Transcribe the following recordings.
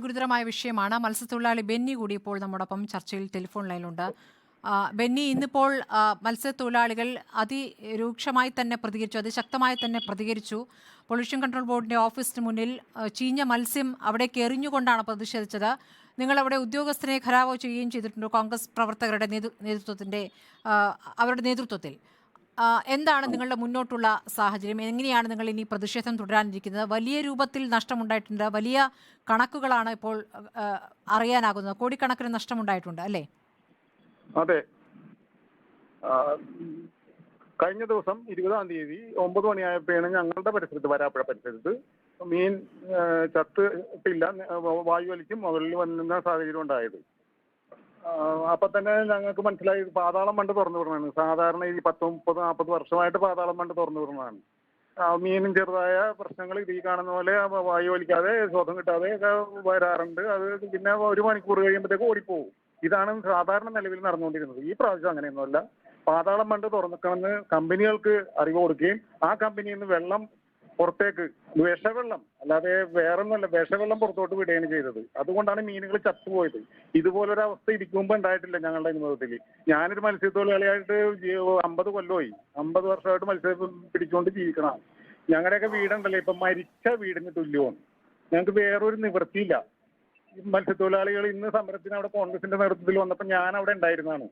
ഗുരുതരമായ വിഷയമാണ്. മത്സ്യത്തൊഴിലാളി ബെന്നി കൂടി ഇപ്പോൾ നമ്മോടൊപ്പം ചർച്ചയിൽ ടെലിഫോൺ ലൈനിലുണ്ട്. ബെന്നി, ഇന്നിപ്പോൾ മത്സ്യത്തൊഴിലാളികൾ അതിരൂക്ഷമായി തന്നെ പ്രതികരിച്ചു, അതിശക്തമായി തന്നെ പ്രതികരിച്ചു. പൊല്യൂഷൻ കൺട്രോൾ ബോർഡിന്റെ ഓഫീസിന് മുന്നിൽ ചീഞ്ഞ മത്സ്യം അവിടേക്ക് എറിഞ്ഞുകൊണ്ടാണ് പ്രതിഷേധിച്ചത്. നിങ്ങളവിടെ ഉദ്യോഗസ്ഥരെ ഘെരാവോ ചെയ്യുകയും ചെയ്തിട്ടുണ്ട് കോൺഗ്രസ് പ്രവർത്തകരുടെ അവരുടെ നേതൃത്വത്തിൽ. എന്താണ് നിങ്ങളുടെ മുന്നോട്ടുള്ള സാഹചര്യം? എങ്ങനെയാണ് നിങ്ങൾ ഇനി പ്രതിഷേധം തുടരാനിരിക്കുന്നത്? വലിയ രൂപത്തിൽ നഷ്ടമുണ്ടായിട്ടുണ്ട്, വലിയ കണക്കുകളാണ് ഇപ്പോൾ അറിയാനാകുന്നത്. കോടിക്കണക്കിന് നഷ്ടമുണ്ടായിട്ടുണ്ട് അല്ലേ? അതെ. കഴിഞ്ഞ ദിവസം 20-ാം തീയതി 9 മണിയായപ്പോഴാണ് ഞങ്ങളുടെ പരിസരത്ത്, വരാപ്പുഴ പരിസരത്ത് മീൻ ചത്തിട്ടില്ല, വായു വലിക്കും മുകളിൽ വന്ന സാഹചര്യം ഉണ്ടായത്. അപ്പൊ തന്നെ ഞങ്ങൾക്ക് മനസ്സിലായി പാതാളം ബണ്ട് തുറന്നു വിടണമാണ്. സാധാരണ ഈ 10, 30, 40 വർഷമായിട്ട് പാതാളം ബണ്ട് തുറന്നു വിടണതാണ്. മീനും ചെറുതായ പ്രശ്നങ്ങൾ ഈ കാണുന്ന പോലെ വായു വലിക്കാതെ ശ്വാസം കിട്ടാതെ ഒക്കെ വരാറുണ്ട്. അത് പിന്നെ 1 മണിക്കൂർ കഴിയുമ്പോഴത്തേക്ക് ഓടിപ്പോകും. ഇതാണ് സാധാരണ നിലവിൽ നടന്നുകൊണ്ടിരുന്നത്. ഈ പ്രാവശ്യം അങ്ങനെയൊന്നുമല്ല. പാതാളം ബണ്ട് തുറന്നിക്കണമെന്ന് കമ്പനികൾക്ക് അറിവ് കൊടുക്കുകയും ആ കമ്പനിയിൽ നിന്ന് വെള്ളം പുറത്തേക്ക്, വിഷവെള്ളം അല്ലാതെ വേറൊന്നുമല്ല, വിഷവെള്ളം പുറത്തോട്ട് വിടുകയാണ് ചെയ്തത്. അതുകൊണ്ടാണ് മീനുകൾ ചത്തുപോയത്. ഇതുപോലൊരവസ്ഥ ഇതിക്ക് മുമ്പ് ഉണ്ടായിട്ടില്ല ഞങ്ങളുടെ അനുഭവത്തിൽ. ഞാനൊരു മത്സ്യത്തൊഴിലാളിയായിട്ട് 50 കൊല്ലമായി, 50 വർഷമായിട്ട് മത്സ്യം പിടിച്ചുകൊണ്ട് ജീവിക്കണം. ഞങ്ങളുടെയൊക്കെ വീടുണ്ടല്ലോ ഇപ്പം മരിച്ച വീടിന് തുല്യമാണ്. ഞങ്ങൾക്ക് വേറൊരു നിവൃത്തിയില്ല. മത്സ്യത്തൊഴിലാളികൾ ഇന്ന് സമരത്തിന് അവിടെ കോൺഗ്രസിന്റെ നേതൃത്വത്തിൽ വന്നപ്പോൾ ഞാൻ അവിടെ ഉണ്ടായിരുന്നതാണ്.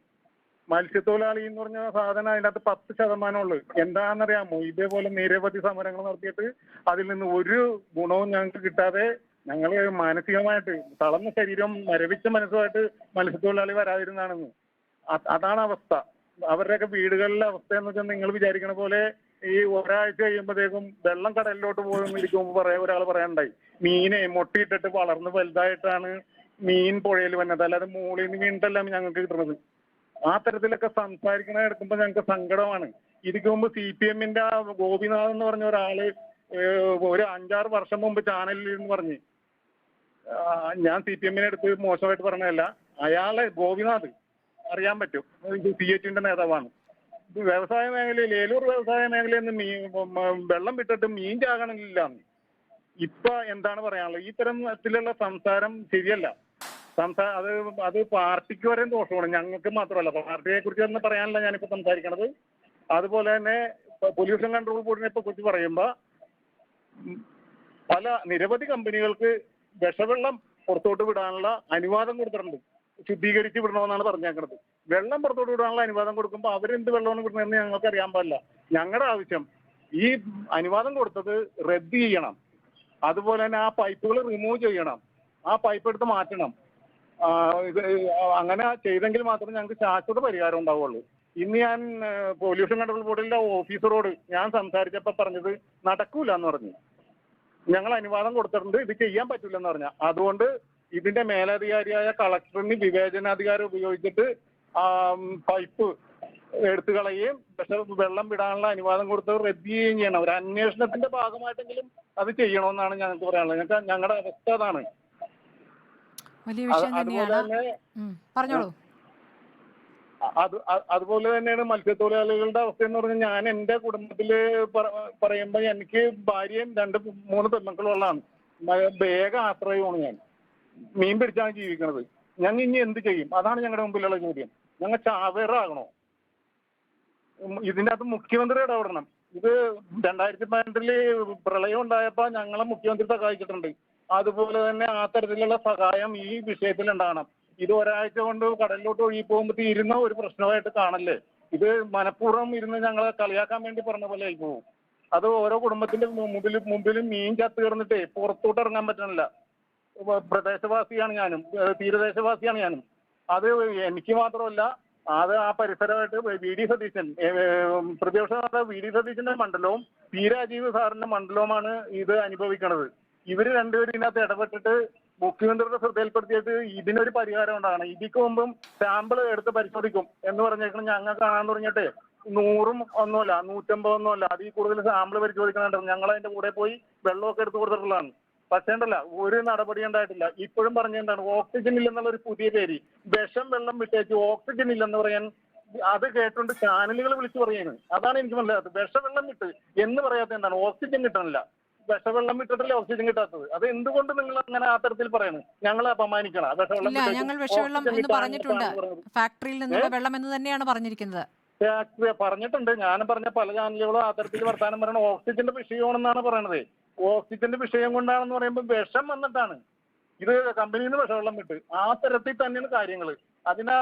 മത്സ്യത്തൊഴിലാളി എന്ന് പറഞ്ഞ സാധനം അതിനകത്ത് 10% എന്താണെന്നറിയാമോ? ഇതേപോലെ നിരവധി സമരങ്ങൾ നടത്തിയിട്ട് അതിൽ നിന്ന് ഒരു ഗുണവും ഞങ്ങൾക്ക് കിട്ടാതെ ഞങ്ങൾ മാനസികമായിട്ട് തളർന്ന ശരീരം മരവിച്ച മനസ്സുമായിട്ട് മത്സ്യത്തൊഴിലാളി വരാതിരുന്നാണെന്ന്. അതാണ് അവസ്ഥ. അവരുടെയൊക്കെ വീടുകളിലെ അവസ്ഥ എന്ന് വെച്ചാൽ നിങ്ങൾ വിചാരിക്കണ പോലെ ഈ ഒരാഴ്ച കഴിയുമ്പോഴത്തേക്കും വെള്ളം കടലിലോട്ട് പോയിരിക്കുമ്പോൾ ഒരാൾ പറയാനുണ്ടായി, മീനെ മുട്ടയിട്ടിട്ട് വളർന്ന് വലുതായിട്ടാണ് മീൻ പുഴയിൽ വന്നത്, അല്ലാതെ മുകളിൽ നിന്ന് വീണിട്ടല്ല ഞങ്ങൾക്ക് കിട്ടുന്നത്. ആ തരത്തിലൊക്കെ സംസാരിക്കണ എടുക്കുമ്പോൾ ഞങ്ങൾക്ക് സങ്കടമാണ്. ഇതിക്ക് മുമ്പ് CPM-ന്റെ ഗോപിനാഥ് എന്ന് പറഞ്ഞ ഒരാള് ഒരു 5-6 വർഷം മുമ്പ് ചാനലിൽ എന്ന് പറഞ്ഞ്, ഞാൻ CPM-നെ എടുത്ത് മോശമായിട്ട് പറഞ്ഞതല്ല, അയാളെ ഗോപിനാഥ് അറിയാൻ പറ്റും, CH-ന്റെ നേതാവാണ്. വ്യവസായ മേഖലയിൽ, ഏലൂർ വ്യവസായ മേഖലയിൽ നിന്ന് വെള്ളം വിട്ടിട്ട് മീൻ ചാകണില്ല. ഇപ്പൊ എന്താണ് പറയാനുള്ളത്? ഈ തരത്തിലുള്ള സംസാരം ശരിയല്ല. അത് പാർട്ടിക്ക് വരെ ദോഷമാണ്, ഞങ്ങൾക്ക് മാത്രമല്ല. പാർട്ടിയെ കുറിച്ച് തന്നെ പറയാനല്ല ഞാനിപ്പോ സംസാരിക്കണത്. അതുപോലെ തന്നെ പൊല്യൂഷൻ കൺട്രോൾ ബോർഡിനെ കുറിച്ച് പറയുമ്പോ നിരവധി കമ്പനികൾക്ക് വിഷവെള്ളം പുറത്തോട്ട് വിടാനുള്ള അനുവാദം കൊടുത്തിട്ടുണ്ട്. ശുദ്ധീകരിച്ച് വിടണമെന്നാണ് പറഞ്ഞേക്കുന്നത്. വെള്ളം പുറത്തോട്ട് വിടാനുള്ള അനുവാദം കൊടുക്കുമ്പോൾ അവരെന്ത് വെള്ളമാണ് വിടുന്നതെന്ന് ഞങ്ങൾക്ക് അറിയാൻ പാടില്ല. ഞങ്ങളുടെ ആവശ്യം ഈ അനുവാദം കൊടുത്തത് റദ്ദ് ചെയ്യണം. അതുപോലെ തന്നെ ആ പൈപ്പുകൾ റിമൂവ് ചെയ്യണം, ആ പൈപ്പ് എടുത്ത് മാറ്റണം. അങ്ങനെ ചെയ്തെങ്കിൽ മാത്രമേ ഞങ്ങൾക്ക് ശാശ്വത പരിഹാരം ഉണ്ടാവുള്ളൂ. ഇന്ന് ഞാൻ പൊല്യൂഷൻ കൺട്രോൾ ബോർഡിലെ ഓഫീസറോട് ഞാൻ സംസാരിച്ചപ്പോൾ പറഞ്ഞത് നടക്കൂല എന്ന് പറഞ്ഞു. ഞങ്ങൾ അനുവാദം കൊടുത്തിട്ടുണ്ട്, ഇത് ചെയ്യാൻ പറ്റില്ലെന്ന് പറഞ്ഞ. അതുകൊണ്ട് ഇതിന്റെ മേലധികാരിയായ കളക്ടറിന് വിവേചനാധികാരം ഉപയോഗിച്ചിട്ട് പൈപ്പ് എടുത്തു കളയുകയും വെള്ളം വിടാനുള്ള അനുവാദം കൊടുത്ത് റദ്ദ് ചെയ്യുകയും ചെയ്യണം. ഒരു അന്വേഷണത്തിന്റെ ഭാഗമായിട്ടെങ്കിലും അത് ചെയ്യണമെന്നാണ് ഞങ്ങൾക്ക് പറയാനുള്ളത്. ഞങ്ങളുടെ അവസ്ഥ അതാണ്. അതുപോലെ തന്നെ അതുപോലെ തന്നെയാണ് മത്സ്യത്തൊഴിലാളികളുടെ അവസ്ഥ എന്ന് പറഞ്ഞാൽ, ഞാൻ എൻ്റെ കുടുംബത്തില് പറയുമ്പോൾ എനിക്ക് ഭാര്യയും 2-3 പെൺമക്കളുള്ളതാണ്. വേഗ ആശ്രയമാണ് ഞാൻ. മീൻ പിടിച്ചാണ് ജീവിക്കുന്നത്. ഞങ്ങൾ ഇനി എന്ത് ചെയ്യും? അതാണ് ഞങ്ങളുടെ മുമ്പിലുള്ള ചോദ്യം. ഞങ്ങൾ ചാവേറാകണോ? ഇതിൻ്റെ അകത്ത് മുഖ്യമന്ത്രി ഇടപെടണം. ഇത് 2018 പ്രളയം ഉണ്ടായപ്പോൾ ഞങ്ങളെ മുഖ്യമന്ത്രി സഹായിച്ചിട്ടുണ്ട്. അതുപോലെ തന്നെ ആ തരത്തിലുള്ള സഹായം ഈ വിഷയത്തിൽ ഉണ്ടാകണം. ഇത് ഒരാഴ്ച കൊണ്ട് കടലിലോട്ട് ഒഴുകി പോകുമ്പോൾ തീരുന്ന ഒരു പ്രശ്നമായിട്ട് കാണല്ലേ. ഇത് മനഃപൂർവ്വം ഇരുന്ന് ഞങ്ങളെ കളിയാക്കാൻ വേണ്ടി പറഞ്ഞ പോലെ ആയി പോകും. അത് ഓരോ കുടുംബത്തിന്റെ മുമ്പിലും മീൻ ചത്ത് കിടന്നിട്ടേ പുറത്തോട്ട് ഇറങ്ങാൻ പറ്റണില്ല. പ്രദേശവാസിയാണ് ഞാനും, തീരദേശവാസിയാണ് ഞാനും. അത് എനിക്ക് മാത്രമല്ല, അത് ആ പരിസരമായിട്ട് VD സതീശൻ, പ്രതിപക്ഷ നേതാവ് VD സതീശന്റെ മണ്ഡലവും രാജീവ് സാറിന്റെ മണ്ഡലവുമാണ് ഇത് അനുഭവിക്കുന്നത്. ഇവര് രണ്ടുപേരും ഇതിനകത്ത് ഇടപെട്ടിട്ട് മുഖ്യമന്ത്രിയുടെ ശ്രദ്ധയിൽപ്പെടുത്തിയിട്ട് ഇതിനൊരു പരിഹാരം ഉണ്ടാകണം. ഇതിക്ക് മുമ്പും സാമ്പിൾ എടുത്ത് പരിശോധിക്കും എന്ന് പറഞ്ഞേക്കണം. ഞങ്ങൾ കാണാൻ തുടങ്ങിയിട്ട് 100 ഒന്നുമല്ല, 150 ഒന്നുമല്ല, അതിൽ കൂടുതൽ സാമ്പിൾ പരിശോധിക്കുന്നുണ്ട്. ഞങ്ങൾ അതിന്റെ കൂടെ പോയി വെള്ളമൊക്കെ എടുത്ത് കൊടുത്തിട്ടുള്ളതാണ്. പക്ഷേ ഉണ്ടല്ല, ഒരു നടപടി ഉണ്ടായിട്ടില്ല. ഇപ്പോഴും പറഞ്ഞെന്താണ്, ഓക്സിജൻ ഇല്ലെന്നുള്ള ഒരു പുതിയ പേര്, വിഷം വെള്ളം വിട്ടേച്ച് ഓക്സിജൻ ഇല്ലെന്ന് പറയാൻ അത് കേട്ടുകൊണ്ട് ചാനലുകൾ വിളിച്ചു പറയുന്നത്. അതാണ് എനിക്ക് മനസ്സിലാകാത്തത്. വിഷവെള്ളം വിട്ട് എന്ന് പറയാത്ത എന്താണ്? ഓക്സിജൻ കിട്ടണില്ല. വിഷവെള്ളം വിട്ടിട്ടല്ലേ ഓക്സിജൻ കിട്ടാത്തത്. അത് എന്തുകൊണ്ട് നിങ്ങൾ അങ്ങനെ ആ തരത്തിൽ പറയണം? ഞങ്ങളെ അപമാനിക്കണം. വിഷവെള്ളം ഇല്ല, ഞങ്ങൾ വിഷവെള്ളം എന്ന് പറഞ്ഞിട്ടുണ്ട്. ഫാക്ടറിയിൽ നിന്നുള്ള വെള്ളം എന്ന് തന്നെയാണ് പറഞ്ഞിരിക്കുന്നത്. പറഞ്ഞിട്ടുണ്ട്. ഞാൻ പറഞ്ഞ പല ചാനലുകളും ആ തരത്തിൽ വർത്താനം പറയണം. ഓക്സിജന്റെ വിഷയമാണെന്നാണ് പറയണത്. ഓക്സിജന്റെ വിഷയം കൊണ്ടാണെന്ന് പറയുമ്പോൾ വിഷം വന്നിട്ടാണ്. ഇത് കമ്പനിയിൽ നിന്ന് വിഷവെള്ളം വിട്ട് ആ തരത്തിൽ തന്നെയാണ് കാര്യങ്ങൾ. അതിനെ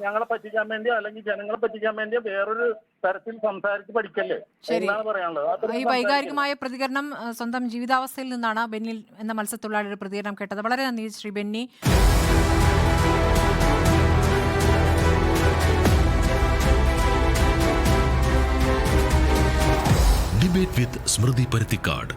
ഞങ്ങളെ പറ്റിക്കാൻ വേണ്ടി അല്ലെങ്കിൽ ജനങ്ങളെ പറ്റിക്കാൻ വേണ്ടി വേറൊരു തരത്തിൽ സംസാരിച്ച് പഠിക്കല്ലേ എന്നാണ് പറയാനുള്ളത്. ഈ വൈകാരികമായ പ്രതികരണം സ്വന്തം ജീവിതാവസ്ഥയിൽ നിന്നാണ് ബെന്നിൽ എന്ന മത്സ്യത്തൊഴിലാളിയുടെ പ്രതികരണം കേട്ടത്. വളരെ നന്ദി ശ്രീ ബെന്നി. ഡിബേറ്റ് വിത്ത് സ്മൃതി പരുത്തിക്കാട്.